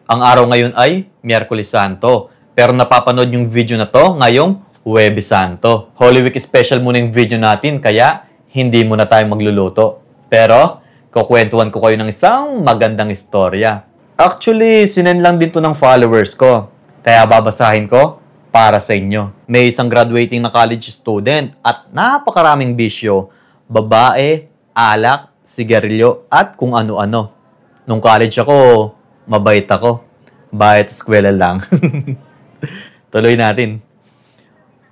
Ang araw ngayon ay Miyerkules Santo. Pero napapanood yung video na to ngayong Huwebes Santo. Holy Week special muna yung video natin, kaya hindi muna tayo magluluto. Pero, kukwentuhan ko kayo ng isang magandang istorya. Actually, sinend lang din to ng followers ko. Kaya babasahin ko para sa inyo. May isang graduating na college student at napakaraming bisyo. Babae, alak, sigarilyo, at kung ano-ano. Nung college ako, mabait ako. Bahit eskwela lang. Tuloy natin.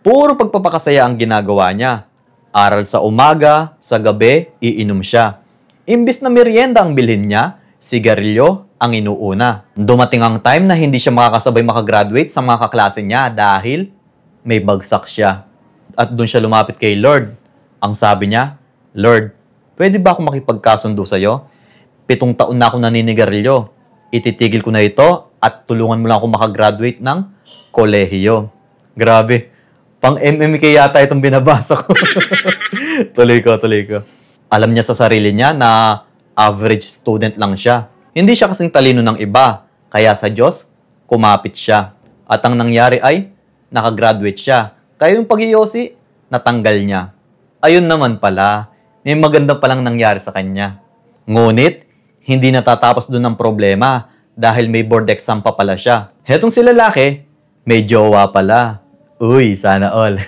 Puro pagpapakasaya ang ginagawa niya. Aral sa umaga, sa gabi, iinom siya. Imbis na merienda ang bilhin niya, sigarilyo ang inuuna. Dumating ang time na hindi siya makakasabay makagraduate sa mga kaklase niya dahil may bagsak siya. At doon siya lumapit kay Lord. Ang sabi niya, Lord, pwede ba ako makipagkasundo sa'yo? 7 taon na ako naninigarilyo. Ititigil ko na ito at tulungan mo lang ako makagraduate ng kolehiyo. Grabe. Pang MMK yata itong binabasa ko. Tuloy ko. Alam niya sa sarili niya na average student lang siya. Hindi siya kasing talino ng iba. Kaya sa Diyos, kumapit siya. At ang nangyari ay, nakagraduate siya. Kaya yung pag-iyosi, natanggal niya. Ayun naman pala, may maganda palang nangyari sa kanya. Ngunit, hindi natatapos doon ang problema dahil may board exam pa pala siya. Hetong si lalaki, may jowa pala. Uy, sana all.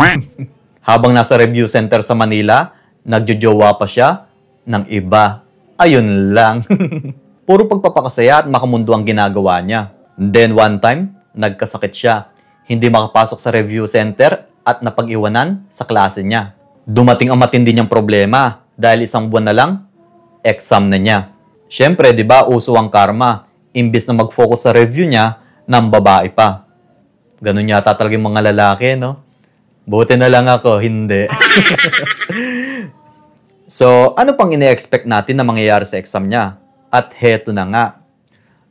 Habang nasa review center sa Manila, nagjojowa pa siya ng iba. Ayun lang. Puro pagpapakasaya at makamundo ang ginagawa niya. Then one time, nagkasakit siya. Hindi makapasok sa review center at napag-iwanan sa klase niya. Dumating ang matindi niyang problema dahil 1 buwan na lang, exam na niya. Siyempre, di ba, uso ang karma. Imbis na mag-focus sa review niya, nang babae pa. Ganun yata talaga yung mga lalaki, no? Buti na lang ako, hindi. So, ano pang ine-expect natin na mangyayari sa exam niya? At heto na nga.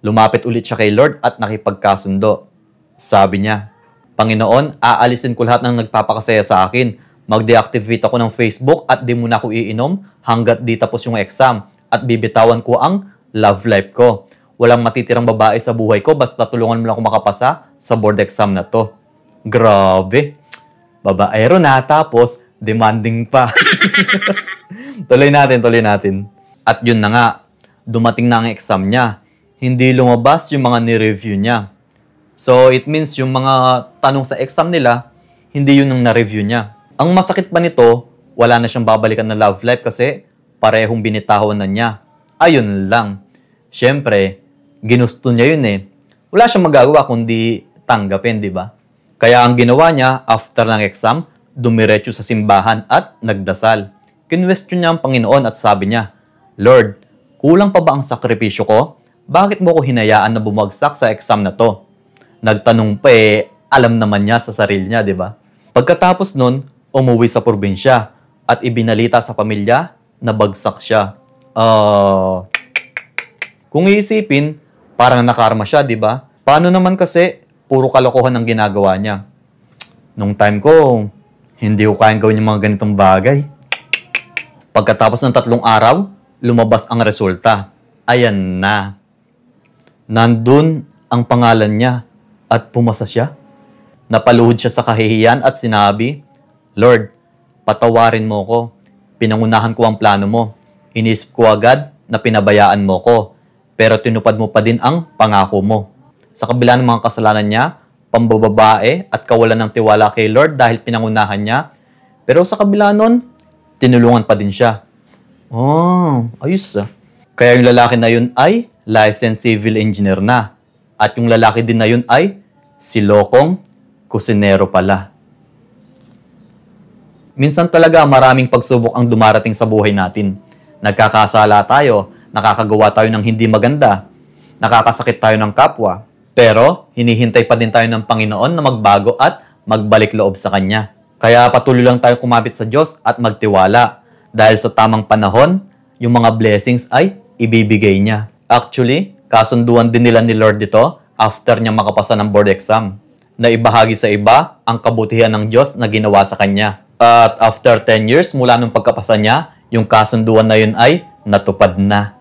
Lumapit ulit siya kay Lord at nakipagkasundo. Sabi niya, Panginoon, aalisin ko lahat ng nagpapakasaya sa akin. Mag-deactivate ako ng Facebook at di muna ako iinom hanggat di tapos yung exam. At bibitawan ko ang love life ko. Walang matitirang babae sa buhay ko basta tulungan mo lang ako makapasa sa board exam na to. Grabe. Babaero na tapos demanding pa. Tuloy natin. At yun na nga, dumating na ang exam niya. Hindi lumabas yung mga ni-review niya. So it means yung mga tanong sa exam nila, hindi yun ang na-review niya. Ang masakit pa nito, wala na siyang babalikan na love life kasi parehong binitawan na niya. Ayun lang. Siyempre, ginusto niya yun eh. Wala siyang magagawa kundi tanggapin, di ba? Kaya ang ginawa niya, after ng exam, dumiretso sa simbahan at nagdasal. Kinwestiyon niya ang Panginoon at sabi niya, Lord, kulang pa ba ang sakripisyo ko? Bakit mo ko hinayaan na bumagsak sa exam na to? Nagtanong pa eh, alam naman niya sa sarili niya, di ba? Pagkatapos nun, umuwi sa probinsya at ibinalita sa pamilya na bagsak siya. Kung iisipin, parang nakarma siya, di ba? Paano naman kasi, puro kalokohan ang ginagawa niya. Nung time ko, hindi ko kayang gawin yung mga ganitong bagay. Pagkatapos ng 3 araw, lumabas ang resulta. Ayan na. Nandun ang pangalan niya at pumasa siya. Napaluhod siya sa kahihiyan at sinabi, Lord, patawarin mo ko. Pinangunahan ko ang plano mo. Inisip ko agad na pinabayaan mo ko. Pero tinupad mo pa din ang pangako mo. Sa kabila ng mga kasalanan niya, pambababae at kawalan ng tiwala kay Lord dahil pinangunahan niya. Pero sa kabila nun, tinulungan pa din siya. Ayos ah. Kaya yung lalaki na yun ay licensed civil engineer na. At yung lalaki din na yun ay si lokong kusinero pala. Minsan talaga maraming pagsubok ang dumarating sa buhay natin. Nagkakasala tayo, nakakagawa tayo ng hindi maganda, nakakasakit tayo ng kapwa, pero hinihintay pa din tayo ng Panginoon na magbago at magbalik loob sa Kanya. Kaya patuloy lang tayo kumapit sa Diyos at magtiwala dahil sa tamang panahon, yung mga blessings ay ibibigay niya. Actually, kasunduan din nila ni Lord dito after niya makapasa ng board exam na ibahagi sa iba ang kabutihan ng Diyos na ginawa sa Kanya. At after 10 years mula nung pagkapasa niya, yung kasunduan na yun ay natupad na.